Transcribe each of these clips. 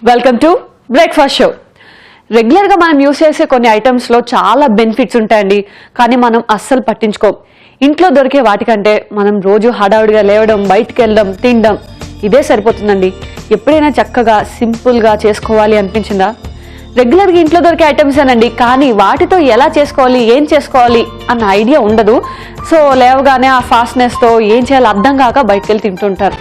Welcome to breakfast show. రెగ్యులర్గా మనం use చేసే కొన్ని ఐటమ్స్లో చాలా బెనిఫిట్స్ ఉంటాయండి, కానీ మనం అస్సలు పట్టించుకోం. ఇంట్లో దొరికే వాటికంటే మనం రోజు హడావుడిగా లేవడం, బయటికి వెళ్ళడం, తినడం ఇదే సరిపోతుందండి. ఎప్పుడైనా చక్కగా సింపుల్గా చేసుకోవాలి అనిపించిందా? రెగ్యులర్గా ఇంట్లో దొరికే ఐటమ్స్ ఏనండి, కానీ వాటితో ఎలా చేసుకోవాలి, ఏం చేసుకోవాలి అన్న ఐడియా ఉండదు. సో లేవగానే ఆ ఫాస్ట్నెస్తో ఏం చేయాలో అర్థం కాక బయటకు వెళ్ళి తింటుంటారు.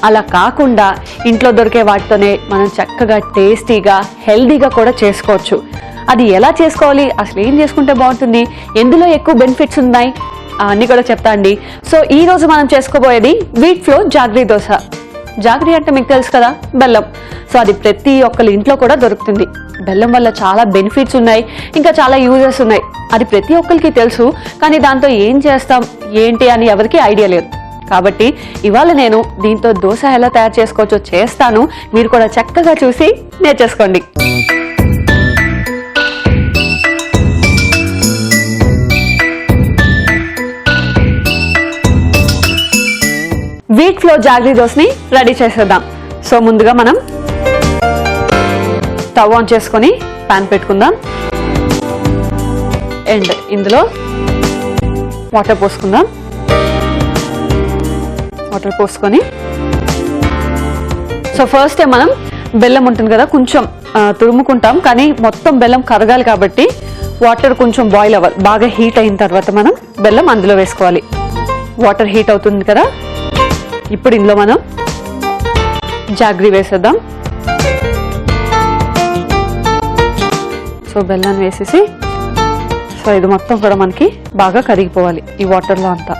అలా కాకుండా ఇంట్లో దొరికే వాటితోనే మనం చక్కగా టేస్టీగా హెల్దీగా కూడా చేసుకోవచ్చు. అది ఎలా చేసుకోవాలి, అసలు ఏం చేసుకుంటే బాగుంటుంది, ఎందులో ఎక్కువ బెనిఫిట్స్ ఉన్నాయి అన్నీ కూడా చెప్తా అండి. సో ఈ రోజు మనం చేసుకోబోయేది wheat flour jaggery dosa. Jaggery అంటే మీకు తెలుసు కదా, బెల్లం. సో అది ప్రతి ఒక్కరి ఇంట్లో కూడా దొరుకుతుంది. బెల్లం వల్ల చాలా బెనిఫిట్స్ ఉన్నాయి, ఇంకా చాలా యూజెస్ ఉన్నాయి. అది ప్రతి ఒక్కరికి తెలుసు, కానీ దాంతో ఏం చేస్తాం ఏంటి అని ఎవరికి ఐడియా లేదు. కాబట్టి ఇవాళ నేను దీంతో దోశ ఎలా తయారు చేసుకోవచ్చో చేస్తాను. మీరు కూడా చక్కగా చూసి నేర్చేసుకోండి. వీట్ ఫ్లోర్ జాగ్రీ దోశని రెడీ చేసేద్దాం. సో ముందుగా మనం స్టవ్ ఆన్ చేసుకొని పాన్ పెట్టుకుందాం. అండ్ ఇందులో వాటర్ పోసుకుందాం. వాటర్ పోసుకొని సో ఫస్ట్ మనం బెల్లం ఉంటుంది కదా, కొంచెం తురుముకుంటాం, కానీ మొత్తం బెల్లం కరగాలి కాబట్టి వాటర్ కొంచెం బాయిల్ అవ్వాలి. బాగా హీట్ అయిన తర్వాత మనం బెల్లం అందులో వేసుకోవాలి. వాటర్ హీట్ అవుతుంది కదా, ఇప్పుడు ఇందులో మనం జాగ్రీ వేసేద్దాం. సో బెల్లం వేసేసి సో ఇది మొత్తం కూడా మనకి బాగా కరిగిపోవాలి ఈ వాటర్లో అంతా.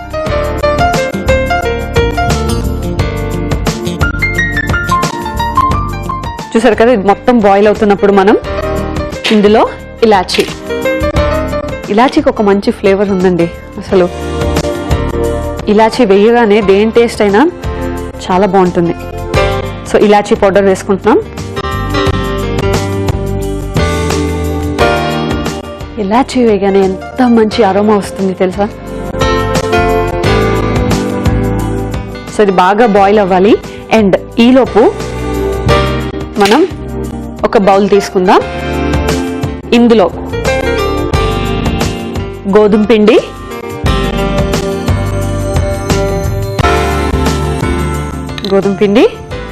చూసారు కదా, ఇది మొత్తం బాయిల్ అవుతున్నప్పుడు మనం ఇందులో ఇలాచీకి ఒక మంచి ఫ్లేవర్ ఉందండి. అసలు ఇలాచీ వేయగానే దేని టేస్ట్ అయినా చాలా బాగుంటుంది. సో ఇలాచీ పౌడర్ వేసుకుంటున్నాం. ఇలాచీ వేయగానే ఎంత మంచి అరోమా వస్తుంది తెలుసా. సో ఇది బాగా బాయిల్ అవ్వాలి. అండ్ ఈలోపు మనం ఒక బౌల్ తీసుకుందాం. ఇందులో గోధుమ పిండి,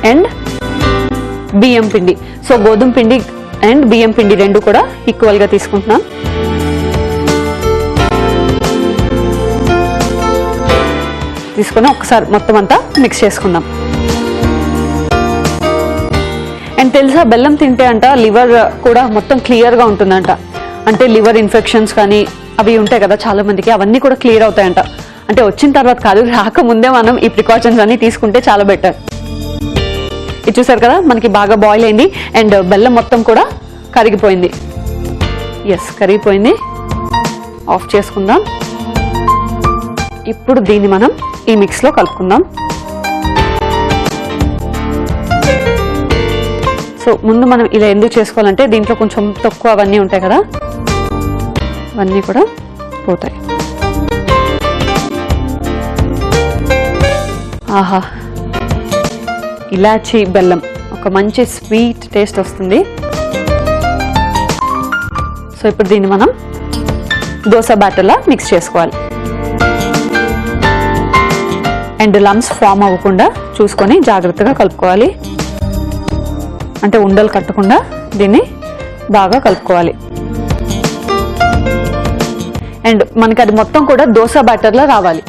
అండ్ బియ్యం పిండి. సో గోధుమ పిండి అండ్ బియ్యం పిండి రెండు కూడా ఈక్వల్గా తీసుకుంటున్నాం. తీసుకొని ఒకసారి మొత్తం అంతా మిక్స్ చేసుకుందాం. అండ్ తెలుసా, బెల్లం తింటే అంట లివర్ కూడా మొత్తం క్లియర్గా ఉంటుందంట. అంటే లివర్ ఇన్ఫెక్షన్స్ కానీ అవి ఉంటాయి కదా చాలా మందికి, అవన్నీ కూడా క్లియర్ అవుతాయంట. అంటే వచ్చిన తర్వాత కాదు, రాకముందే మనం ఈ ప్రికాషన్స్ అన్ని తీసుకుంటే చాలా బెటర్. ఇది చూసారు కదా, మనకి బాగా బాయిల్ అయింది అండ్ బెల్లం మొత్తం కూడా కరిగిపోయింది. కరిగిపోయింది. ఆఫ్ చేసుకుందాం. ఇప్పుడు దీన్ని మనం ఈ మిక్స్లో కలుపుకుందాం. సో ముందు మనం ఇలా ఎందుకు చేసుకోవాలంటే దీంట్లో కొంచెం తక్కువ అవన్నీ ఉంటాయి కదా, అవన్నీ కూడా పోతాయి. ఆహా, ఇలాచీ బెల్లం ఒక మంచి స్వీట్ టేస్ట్ వస్తుంది. సో ఇప్పుడు దీన్ని మనం దోశ బ్యాటర్లా మిక్స్ చేసుకోవాలి. అండ్ లమ్స్ ఫామ్ అవ్వకుండా చూసుకొని జాగ్రత్తగా కలుపుకోవాలి. అంటే ఉండలు కట్టకుండా దీన్ని బాగా కలుపుకోవాలి. అండ్ మనకి అది మొత్తం కూడా దోశ బ్యాటర్లో రావాలి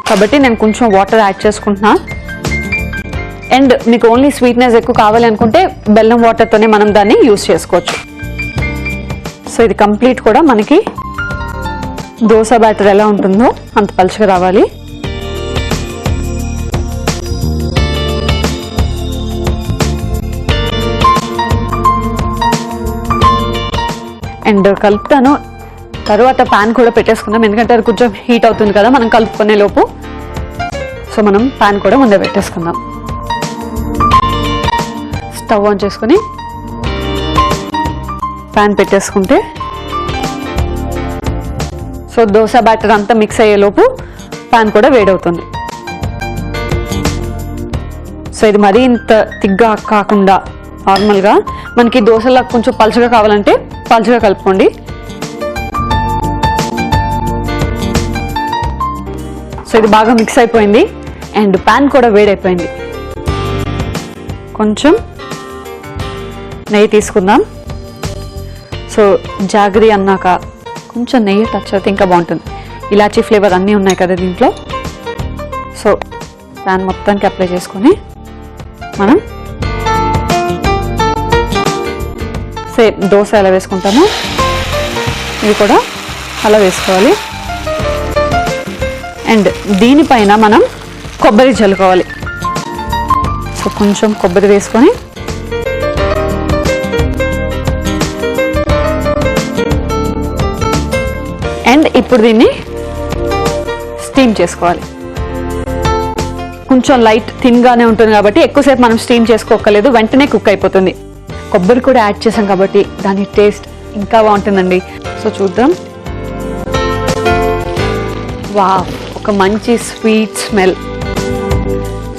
కాబట్టి నేను కొంచెం వాటర్ యాడ్ చేసుకుంటున్నా. అండ్ మీకు ఓన్లీ స్వీట్నెస్ ఎక్కువ కావాలి అనుకుంటే బెల్లం వాటర్తోనే మనం దాన్ని యూజ్ చేసుకోవచ్చు. సో ఇది కంప్లీట్ కూడా మనకి దోశ బ్యాటర్ ఎలా ఉంటుందో అంత పలుచగా రావాలి. అండ్ కలుపుతాను. తర్వాత ప్యాన్ కూడా పెట్టేసుకుందాం, ఎందుకంటే అది కొంచెం హీట్ అవుతుంది కదా మనం కలుపుకునే లోపు. సో మనం ప్యాన్ కూడా ముందే పెట్టేసుకుందాం. స్టవ్ ఆన్ చేసుకుని ప్యాన్ పెట్టేసుకుంటే సో దోశ బ్యాటర్ అంతా మిక్స్ అయ్యేలోపు ప్యాన్ కూడా వేడవుతుంది. సో ఇది మరీ ఇంత తిగ్గా కాకుండా నార్మల్గా మనకి దోశలా కొంచెం పలుచగా కావాలంటే పలుచగా కలుపుకోండి. సో ఇది బాగా మిక్స్ అయిపోయింది అండ్ ప్యాన్ కూడా వేడైపోయింది. కొంచెం నెయ్యి తీసుకుందాం. సో జాగరీ అన్నాక కొంచెం నెయ్యి టచ్ అయితే ఇంకా బాగుంటుంది. ఇలాచీ ఫ్లేవర్ అన్నీ ఉన్నాయి కదా దీంట్లో. సో ప్యాన్ మొత్తానికి అప్లై చేసుకొని మనం సేమ్ దోశ ఎలా వేసుకుంటామో ఇది కూడా అలా వేసుకోవాలి. అండ్ దీనిపైన మనం కొబ్బరి జల్లుకోవాలి. సో కొంచెం కొబ్బరి వేసుకొని అండ్ ఇప్పుడు దీన్ని స్టీమ్ చేసుకోవాలి. కొంచెం లైట్ థిన్గానే ఉంటుంది కాబట్టి ఎక్కువసేపు మనం స్టీమ్ చేసుకోకలేదు, వెంటనే కుక్ అయిపోతుంది. కొబ్బరి కూడా యాడ్ చేసాం కాబట్టి దాని టేస్ట్ ఇంకా బాగుంటుందండి. సో చూద్దాం. వావ్, ఒక మంచి స్వీట్ స్మెల్.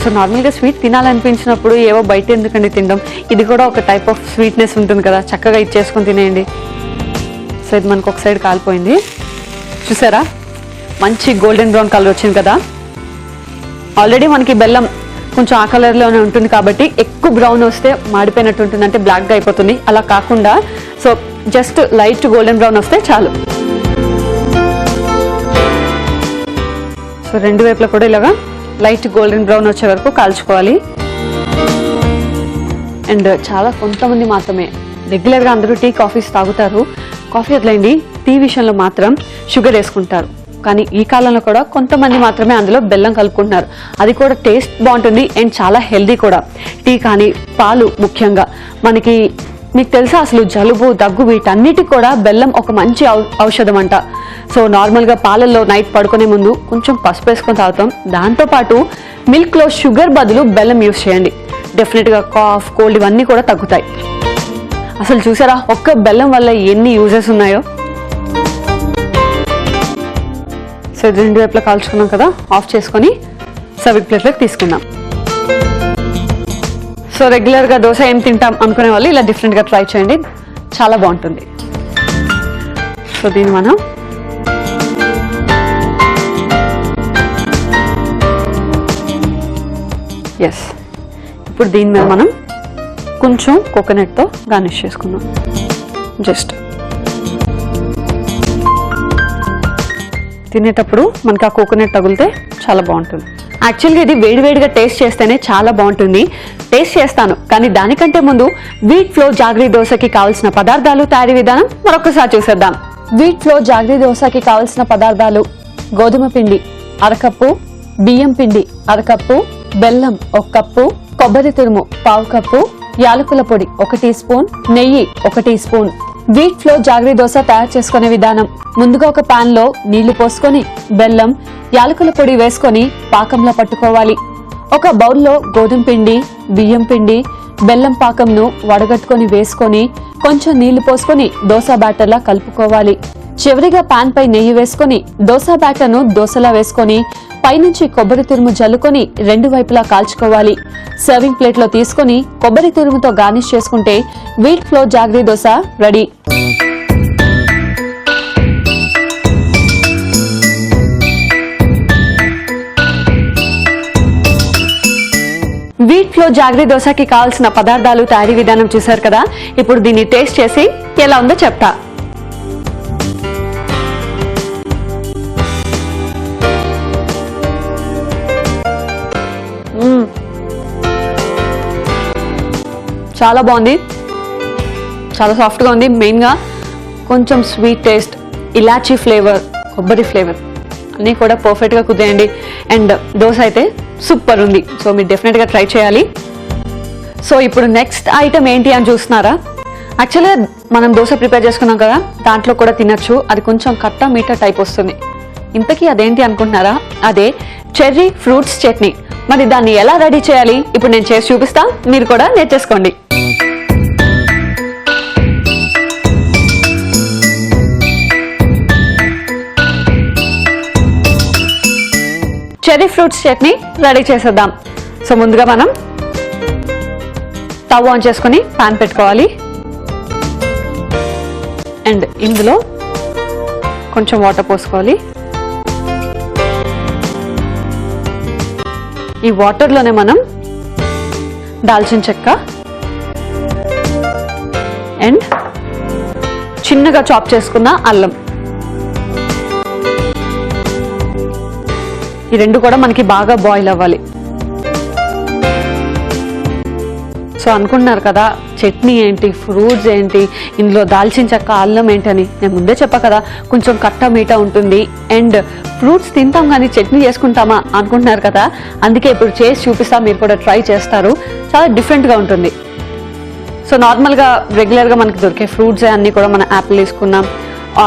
సో నార్మల్గా స్వీట్ తినాలనిపించినప్పుడు ఏవో బయట ఎందుకండి తినడం, ఇది కూడా ఒక టైప్ ఆఫ్ స్వీట్నెస్ ఉంటుంది కదా, చక్కగా ఇచ్చేసుకొని తినేయండి. సో ఇది మనకు ఒక సైడ్ కాలిపోయింది, చూసారా మంచి గోల్డెన్ బ్రౌన్ కలర్ వచ్చింది కదా. ఆల్రెడీ మనకి బెల్లం కొంచెం ఆ కలర్లోనే ఉంటుంది కాబట్టి ఎక్కువ బ్రౌన్ వస్తే మాడిపోయినట్టు ఉంటుంది, అంటే బ్లాక్గా అయిపోతుంది. అలా కాకుండా so just light golden brown వస్తే చాలు. సో రెండు వైపులా కూడా ఇలాగా లైట్ గోల్డెన్ బ్రౌన్ వచ్చే వరకు కాల్చుకోవాలి. అండ్ చాలా కొంతమంది మాత్రమే, రెగ్యులర్గా అందరూ టీ కాఫీస్ తాగుతారు, కాఫీ వదిలేండి, టీ విషయంలో మాత్రం షుగర్ వేసుకుంటారు. కానీ ఈ కాలంలో కూడా కొంతమంది మాత్రమే అందులో బెల్లం కలుపుకుంటున్నారు. అది కూడా టేస్ట్ బాగుంటుంది అండ్ చాలా హెల్దీ కూడా. టీ కానీ పాలు ముఖ్యంగా మనకి మీకు తెలుసా అసలు జలుబు దగ్గు వీటన్నిటికి కూడా బెల్లం ఒక మంచి ఔషధం అంట. సో నార్మల్గా పాలల్లో నైట్ పడుకునే ముందు కొంచెం పసుపు వేసుకొని తాగుతాం. దాంతోపాటు మిల్క్లో షుగర్ బదులు బెల్లం యూస్ చేయండి, డెఫినెట్గా కాఫ్ కోల్డ్ ఇవన్నీ కూడా తగ్గుతాయి. అసలు చూసారా ఒక్క బెల్లం వల్ల ఎన్ని యూజెస్ ఉన్నాయో. సో రెండు వైపులా కాల్చుకున్నాం కదా, ఆఫ్ చేసుకొని సర్వింగ్ ప్లేట్లోకి తీసుకుందాం. సో రెగ్యులర్గా దోశ ఏం తింటాం అనుకునే వాళ్ళు ఇలా డిఫరెంట్గా ట్రై చేయండి, చాలా బాగుంటుంది. సో దీన్ని మనం ఎస్ ఇప్పుడు దీని మీద మనం కొంచెం కోకోనట్తో గార్నిష్ చేసుకుందాం. జస్ట్ తినేటప్పుడు మనకి ఆ కోకోనట్ తగిలితే చాలా బాగుంటుంది. యాక్చువల్గా ఇది వేడివేడిగా టేస్ట్ చేస్తేనే చాలా బాగుంటుంది. టేస్ట్ చేస్తాను, కానీ దానికంటే ముందు వీట్ ఫ్లో జాగరీ దోశకి కావాల్సిన పదార్థాలు, తయారీ విధానం మరొకసారి చూసేద్దాం. వీట్ ఫ్లో జాగరీ దోశకి కావాల్సిన పదార్థాలు: గోధుమ పిండి అరకప్పు, బియ్యం పిండి అరకప్పు, బెల్లం 1 కప్పు, కొబ్బరి తురుము 1/2 కప్పు, యాలకుల పొడి 1 టీ స్పూన్, నెయ్యి 1 teaspoon. Wheat flour jaggery dosa తయారు చేసుకునే విధానం: ముందుగా ఒక పాన్ లో నీళ్లు పోసుకొని బెల్లం, యాలకుల పొడి వేసుకొని పాకంలో పట్టుకోవాలి. ఒక బౌల్లో గోధుమ పిండి, బియ్యం పిండి, బెల్లం పాకంను వడగట్టుకొని వేసుకొని కొంచెం నీళ్లు పోసుకొని దోశ బ్యాటర్లా కలుపుకోవాలి. చివరిగా పాన్ పై నెయ్యి వేసుకొని దోశ బ్యాటర్ను దోశలా వేసుకొని పైనుంచి కొబ్బరి తురుము జల్లుకొని రెండు వైపులా కాల్చుకోవాలి. సర్వింగ్ ప్లేట్ లో తీసుకొని కొబ్బరి తురుముతో గార్నిష్ చేసుకుంటే wheat flour jaggery dosa ready. Wheat flour jaggery దోశకి కావాల్సిన పదార్థాలు, తయారీ విధానం చూశారు కదా. ఇప్పుడు దీన్ని టేస్ట్ చేసి ఎలా ఉందో చెప్తా. చాలా బాగుంది, చాలా సాఫ్ట్గా ఉంది. మెయిన్గా కొంచెం స్వీట్ టేస్ట్, ఇలాచీ ఫ్లేవర్, కొబ్బరి ఫ్లేవర్ అన్నీ కూడా పర్ఫెక్ట్గా కుదిరేయండి. అండ్ దోశ అయితే సూపర్ ఉంది. సో మీరు డెఫినెట్గా ట్రై చేయాలి. సో ఇప్పుడు నెక్స్ట్ ఐటమ్ ఏంటి అని చూస్తున్నారా? యాక్చువల్గా మనం దోశ ప్రిపేర్ చేసుకున్నాం కదా, దాంట్లో కూడా తినచ్చు. అది కొంచెం కట్ట మీఠా టైప్ వస్తుంది. ఇంతకీ అదేంటి అనుకుంటున్నారా? అదే చెర్రీ ఫ్రూట్స్ చట్నీ. మరి దాన్ని ఎలా రెడీ చేయాలి ఇప్పుడు నేను చేసి చూపిస్తా, మీరు కూడా నేర్చేసుకోండి. చెర్రీ ఫ్రూట్స్ చట్నీ రెడీ చేసేద్దాం. సో ముందుగా మనం స్టవ్ ఆన్ చేసుకొని పాన్ పెట్టుకోవాలి. అండ్ ఇందులో కొంచెం వాటర్ పోసుకోవాలి. ఈ వాటర్లోనే మనం దాల్చిన చెక్క అండ్ చిన్నగా చాప్ చేసుకున్న అల్లం, ఈ రెండు కూడా మనకి బాగా బాయిల్ అవ్వాలి. సో అనుకుంటున్నారు కదా చట్నీ ఏంటి, ఫ్రూట్స్ ఏంటి, ఇందులో దాల్చిన చెక్క అల్లం ఏంటని. నేను ముందే చెప్పా కదా కొంచెం కట్ట మీట ఉంటుంది. అండ్ ఫ్రూట్స్ తింటాం కానీ చట్నీ చేసుకుంటామా అనుకుంటున్నారు కదా, అందుకే ఇప్పుడు చేసి చూపిస్తా, మీరు కూడా ట్రై చేస్తారు. చాలా డిఫరెంట్గా ఉంటుంది. సో నార్మల్గా రెగ్యులర్గా మనకి దొరికే ఫ్రూట్స్ అన్నీ కూడా మనం యాపిల్ తీసుకున్నాం,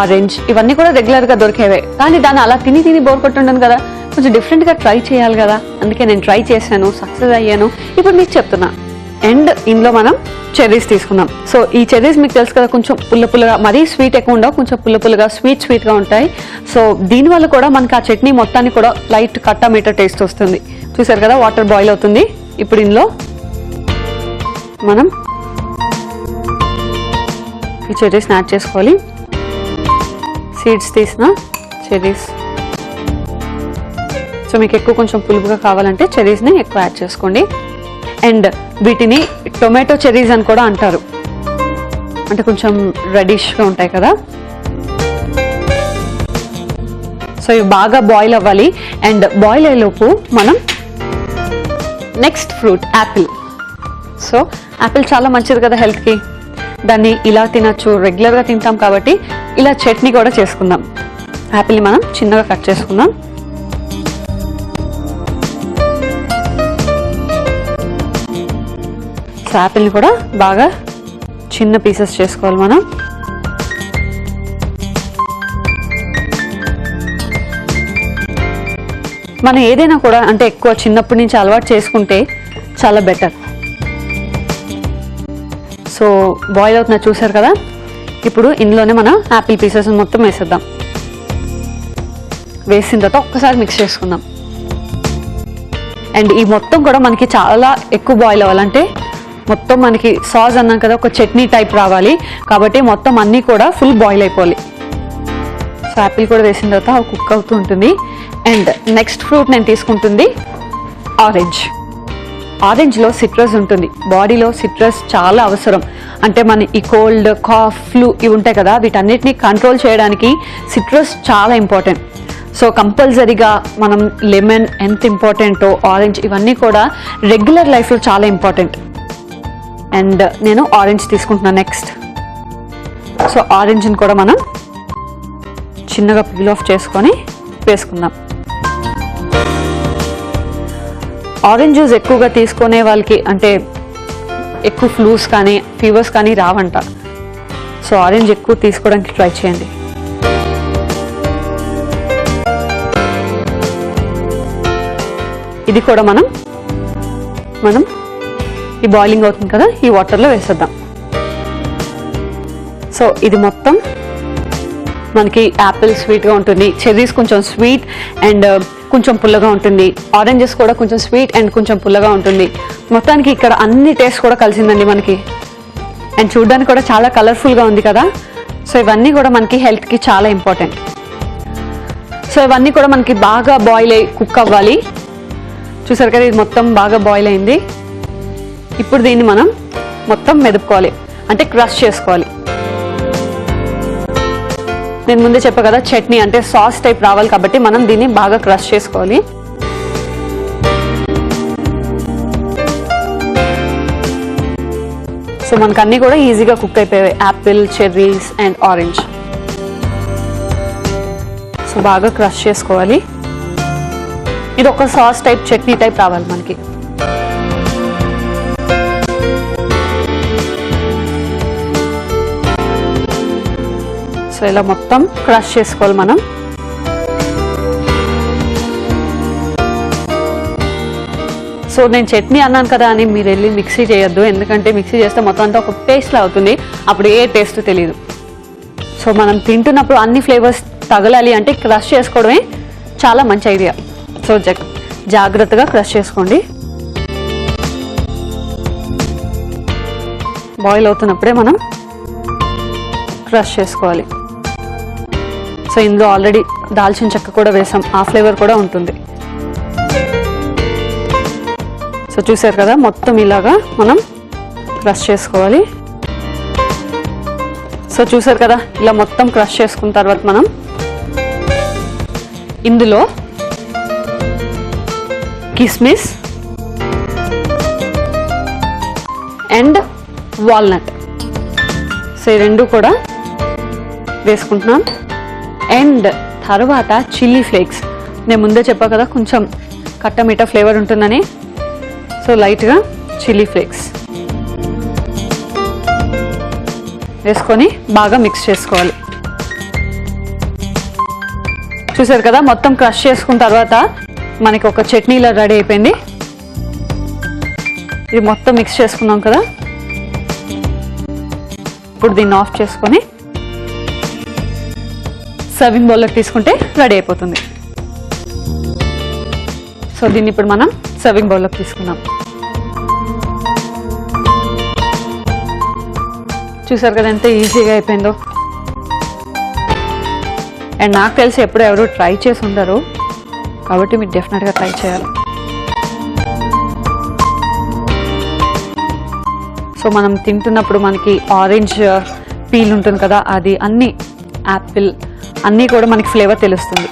ఆరెంజ్, ఇవన్నీ కూడా రెగ్యులర్గా దొరికేవే. కానీ దాన్ని అలా తిని బోర్ కొట్టుండను కదా, కొంచెం డిఫరెంట్గా ట్రై చేయాలి కదా. అందుకే నేను ట్రై చేశాను, సక్సెస్ అయ్యాను. ఇప్పుడు మీకు చెప్తున్నా. అండ్ ఇందులో మనం చెర్రీస్ తీసుకున్నాం. సో ఈ చెర్రీస్ మీకు తెలుసు కదా, కొంచెం పుల్లగా, మరీ స్వీట్ ఎక్కువ ఉండవు, కొంచెం పుల్లగా స్వీట్గా ఉంటాయి. సో దీనివల్ల కూడా మనకి ఆ చట్నీ మొత్తాన్ని కూడా లైట్ కట్టా మీటర్ టేస్ట్ వస్తుంది. చూసారు కదా వాటర్ బాయిల్ అవుతుంది. ఇప్పుడు ఇందులో మనం ఈ చెర్రీస్ని యాడ్ చేసుకోవాలి. సీడ్స్ తీసిన చెర్రీస్. సో మీకు ఎక్కువ కొంచెం పులుపుగా కావాలంటే చెర్రీస్ని ఎక్కువ యాడ్ చేసుకోండి. అండ్ వీటిని టొమాటో చెర్రీస్ అని కూడా అంటారు, అంటే కొంచెం రెడిష్గా ఉంటాయి కదా. సో ఇవి బాగా బాయిల్ అవ్వాలి. అండ్ బాయిల్ అయ్యేలోపు మనం next fruit Apple. So Apple చాలా మంచిది కదా హెల్త్కి. దాన్ని ఇలా తినచ్చు, రెగ్యులర్గా తింటాం కాబట్టి ఇలా చట్నీ కూడా చేసుకుందాం. యాపిల్ని మనం చిన్నగా కట్ చేసుకుందాం. యాపిల్ని కూడా బాగా చిన్న పీసెస్ చేసుకోవాలి మనం. మనం ఏదైనా కూడా అంటే ఎక్కువ చిన్నప్పటి నుంచి అలవాటు చేసుకుంటే చాలా బెటర్. సో బాయిల్ అవుతున్నా చూసారు కదా. ఇప్పుడు ఇందులోనే మనం యాపిల్ పీసెస్ మొత్తం వేసేద్దాం. వేసిన తర్వాత ఒక్కసారి మిక్స్ చేసుకుందాం. అండ్ ఈ మొత్తం కూడా మనకి చాలా ఎక్కువ బాయిల్ అవ్వాలంటే మొత్తం మనకి సాస్ అన్నాం కదా, ఒక చట్నీ టైప్ రావాలి కాబట్టి మొత్తం అన్నీ కూడా ఫుల్ బాయిల్ అయిపోవాలి. సో యాపిల్ కూడా వేసిన తర్వాత కుక్ అవుతూ ఉంటుంది. అండ్ నెక్స్ట్ ఫ్రూట్ నేను తీసుకుంటుంది ఆరెంజ్. ఆరెంజ్లో సిట్రస్ ఉంటుంది. బాడీలో సిట్రస్ చాలా అవసరం. అంటే మన ఈ కోల్డ్, కాఫ్, ఫ్లూ ఇవి ఉంటాయి కదా, వీటన్నిటిని కంట్రోల్ చేయడానికి సిట్రస్ చాలా ఇంపార్టెంట్. సో కంపల్సరీగా మనం లెమన్ ఎంత ఇంపార్టెంటో ఆరెంజ్ ఇవన్నీ కూడా రెగ్యులర్ లైఫ్లో చాలా ఇంపార్టెంట్. అండ్ నేను ఆరెంజ్ తీసుకుంటున్నాను నెక్స్ట్. సో ఆరెంజ్ని కూడా మనం చిన్నగా పీల్ ఆఫ్ చేసుకొని వేసుకుందాం. ఆరెంజ్ జ్యూస్ ఎక్కువగా తీసుకునే వాళ్ళకి అంటే ఎక్కువ ఫ్లూస్ కానీ ఫీవర్స్ కానీ రావంట. సో ఆరెంజ్ ఎక్కువ తీసుకోవడానికి ట్రై చేయండి. ఇది కూడా మనం ఈ బాయిలింగ్ అవుతుంది కదా, ఈ వాటర్లో వేసేద్దాం. సో ఇది మొత్తం మనకి యాపిల్ స్వీట్గా ఉంటుంది, చెర్రీస్ కొంచెం స్వీట్ అండ్ కొంచెం పుల్లగా ఉంటుంది, ఆరెంజెస్ కూడా కొంచెం స్వీట్ అండ్ కొంచెం పుల్లగా ఉంటుంది. మొత్తానికి ఇక్కడ అన్ని టేస్ట్ కూడా కలిసిందండి మనకి. అండ్ చూడడానికి కూడా చాలా కలర్ఫుల్గా ఉంది కదా. సో ఇవన్నీ కూడా మనకి హెల్త్కి చాలా ఇంపార్టెంట్. సో ఇవన్నీ కూడా మనకి బాగా బాయిల్ అయ్యి కుక్ అవ్వాలి. చూసారు కదా, ఇది మొత్తం బాగా బాయిల్ అయింది. ఇప్పుడు దీన్ని మనం మొత్తం మెదుపుకోవాలి, అంటే క్రష్ చేసుకోవాలి. నేను ముందే చెప్పా కదా, చట్నీ అంటే సాస్ టైప్ రావాలి కాబట్టి మనం దీన్ని బాగా క్రష్ చేసుకోవాలి. సో మనకు అన్నీ కూడా ఈజీగా కుక్ అయిపోయాయి, Apple, cherries and orange. So బాగా క్రష్ చేసుకోవాలి. ఇది ఒక సాస్ టైప్, చట్నీ టైప్ రావాలి మనకి. సో ఇలా మొత్తం క్రష్ చేసుకోవాలి మనం. సో నేను చట్నీ అన్నాను కదా అని మీరు వెళ్ళి మిక్సీ చేయొద్దు, ఎందుకంటే మిక్సీ చేస్తే మొత్తం అంతా ఒక పేస్ట్లా అవుతుంది, అప్పుడు ఏ టేస్ట్ తెలియదు. సో మనం తింటున్నప్పుడు అన్ని ఫ్లేవర్స్ తగలాలి అంటే క్రష్ చేసుకోవడమే చాలా మంచి ఐడియా. సో జాగ్రత్తగా క్రష్ చేసుకోండి. బాయిల్ అవుతున్నప్పుడే మనం క్రష్ చేసుకోవాలి. సో ఇందులో ఆల్రెడీ దాల్చిన చెక్క కూడా వేసాం, ఆ ఫ్లేవర్ కూడా ఉంటుంది. సో చూసారు కదా, మొత్తం ఇలాగా మనం క్రష్ చేసుకోవాలి. సో చూసారు కదా, ఇలా మొత్తం క్రష్ చేసుకున్న తర్వాత మనం ఇందులో కిస్మిస్ అండ్ వాల్నట్, సో ఈ రెండు కూడా వేసుకుంటున్నాం. అండ్ తర్వాత చిల్లీ ఫ్లేక్స్, నేను ముందే చెప్పా కదా కొంచెం కట్టమిఠా ఫ్లేవర్ ఉంటుందని. సో లైట్గా చిల్లీ ఫ్లేక్స్ వేసుకొని బాగా మిక్స్ చేసుకోవాలి. చూసారు కదా, మొత్తం క్రష్ చేసుకున్న తర్వాత మనకి ఒక చట్నీలా రెడీ అయిపోయింది. ఇది మొత్తం మిక్స్ చేసుకున్నాం కదా, ఇప్పుడు దీన్ని ఆఫ్ చేసుకొని సర్వింగ్ బౌల్లోకి తీసుకుంటే రెడీ అయిపోతుంది. సో దీన్ని ఇప్పుడు మనం సర్వింగ్ బౌల్లోకి తీసుకుందాం. చూసారు కదా ఎంత ఈజీగా అయిపోయిందో. అండ్ నాకు తెలిసి ఎప్పుడు ఎవరు ట్రై చేసి ఉండరు, కాబట్టి మీరు డెఫినెట్గా ట్రై చేయాలి. సో మనం తింటున్నప్పుడు మనకి ఆరెంజ్ పీల్ ఉంటుంది కదా, అది అన్నీ యాపిల్ అన్నీ కూడా మనకి ఫ్లేవర్ తెలుస్తుంది.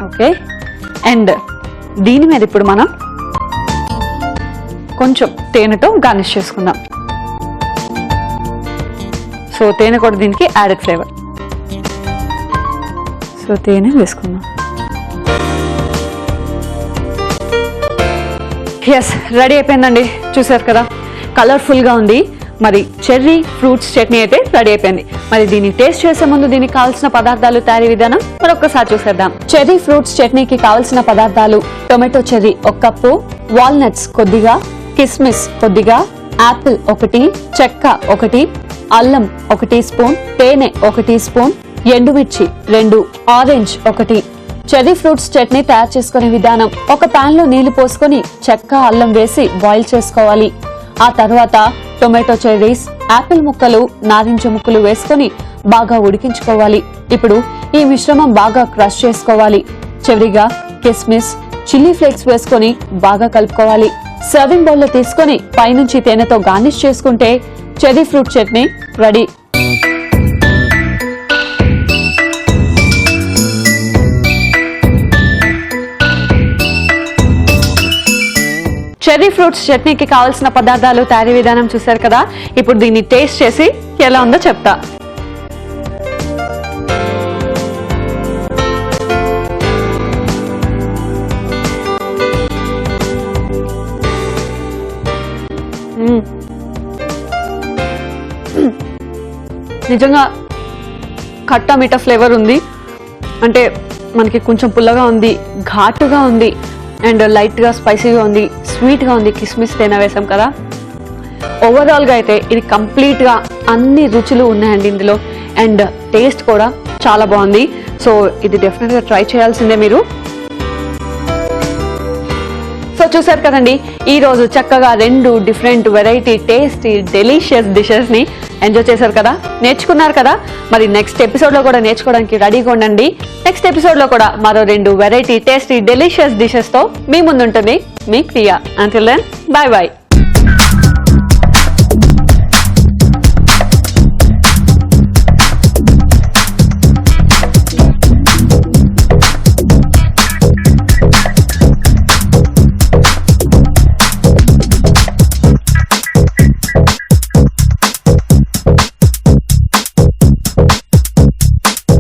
ఓకే, అండ్ దీని మీద ఇప్పుడు మనం కొంచెం తేనెతో గార్నిష్ చేసుకుందాం. సో తేనె కూడా దీనికి యాడెడ్ ఫ్లేవర్. సో తేనె వేసుకుందాం. ఎస్, రెడీ అయిపోయిందండి. చూసారు కదా, కలర్ఫుల్గా ఉంది. మరి చెర్రీ ఫ్రూట్స్ చట్నీ అయితే రెడీ అయిపోయింది. మరి దీన్ని టేస్ట్ చేసే ముందు దీనికి కావాల్సిన పదార్థాలు, తయారీ విధానం మరొకసారి చూసేద్దాం. చెర్రీ ఫ్రూట్స్ చట్నీకి కావాల్సిన పదార్థాలు: టొమాటో చెర్రీ 1 కప్పు, వాల్నట్స్ కొద్దిగా, కిస్మిస్ కొద్దిగా, యాపిల్ 1, చెక్క 1, అల్లం 1 టీ స్పూన్, తేనె 1 టీ స్పూన్, ఎండుమిర్చి 2, ఆరెంజ్ 1. చెర్రీ ఫ్రూట్స్ చట్నీ తయారు చేసుకునే విధానం: ఒక పాన్ లో నీళ్లు పోసుకొని చెక్క, అల్లం వేసి బాయిల్ చేసుకోవాలి. ఆ తర్వాత టొమాటో చెర్రీస్, యాపిల్ ముక్కలు, నారింజ ముక్కలు వేసుకొని బాగా ఉడికించుకోవాలి. ఇప్పుడు ఈ మిశ్రమం బాగా క్రష్ చేసుకోవాలి. చివరిగా కిస్మిస్, చిల్లీ ఫ్లేక్స్ వేసుకొని బాగా కలుపుకోవాలి. సర్వింగ్ బౌల్ లో తీసుకొని పైనుంచి తేనెతో గార్నిష్ చేసుకుంటే cherry fruit chutney ready. Cherry fruits చట్నీకి కావాల్సిన పదార్థాలు, తయారీ విధానం చూసారు కదా. ఇప్పుడు దీన్ని టేస్ట్ చేసి ఎలా ఉందో చెప్తా. నిజంగా ఖట్టా మీఠా ఫ్లేవర్ ఉంది. అంటే మనకి కొంచెం పుల్లగా ఉంది, ఘాటుగా ఉంది, అండ్ లైట్గా స్పైసీగా ఉంది, స్వీట్గా ఉంది. కిస్మిస్ తేనె వేసాం కదా. ఓవరాల్గా అయితే ఇది కంప్లీట్గా అన్ని రుచులు ఉన్నాయండి ఇందులో. అండ్ టేస్ట్ కూడా చాలా బాగుంది. సో ఇది డెఫినెట్గా ట్రై చేయాల్సిందే మీరు. సో చూసారు కదండి, ఈ రోజు చక్కగా 2 different variety tasty delicious dishes ని ఎంజాయ్ చేశారు కదా, నేర్చుకున్నారు కదా. మరి నెక్స్ట్ ఎపిసోడ్ లో కూడా నేర్చుకోవడానికి రెడీగా ఉండండి. నెక్స్ట్ ఎపిసోడ్ లో కూడా మరో 2 వెరైటీ టేస్టీ డెలిషియస్ డిషెస్ తో మీ ముందుంటుంది మీ Priya. Until then, bye by.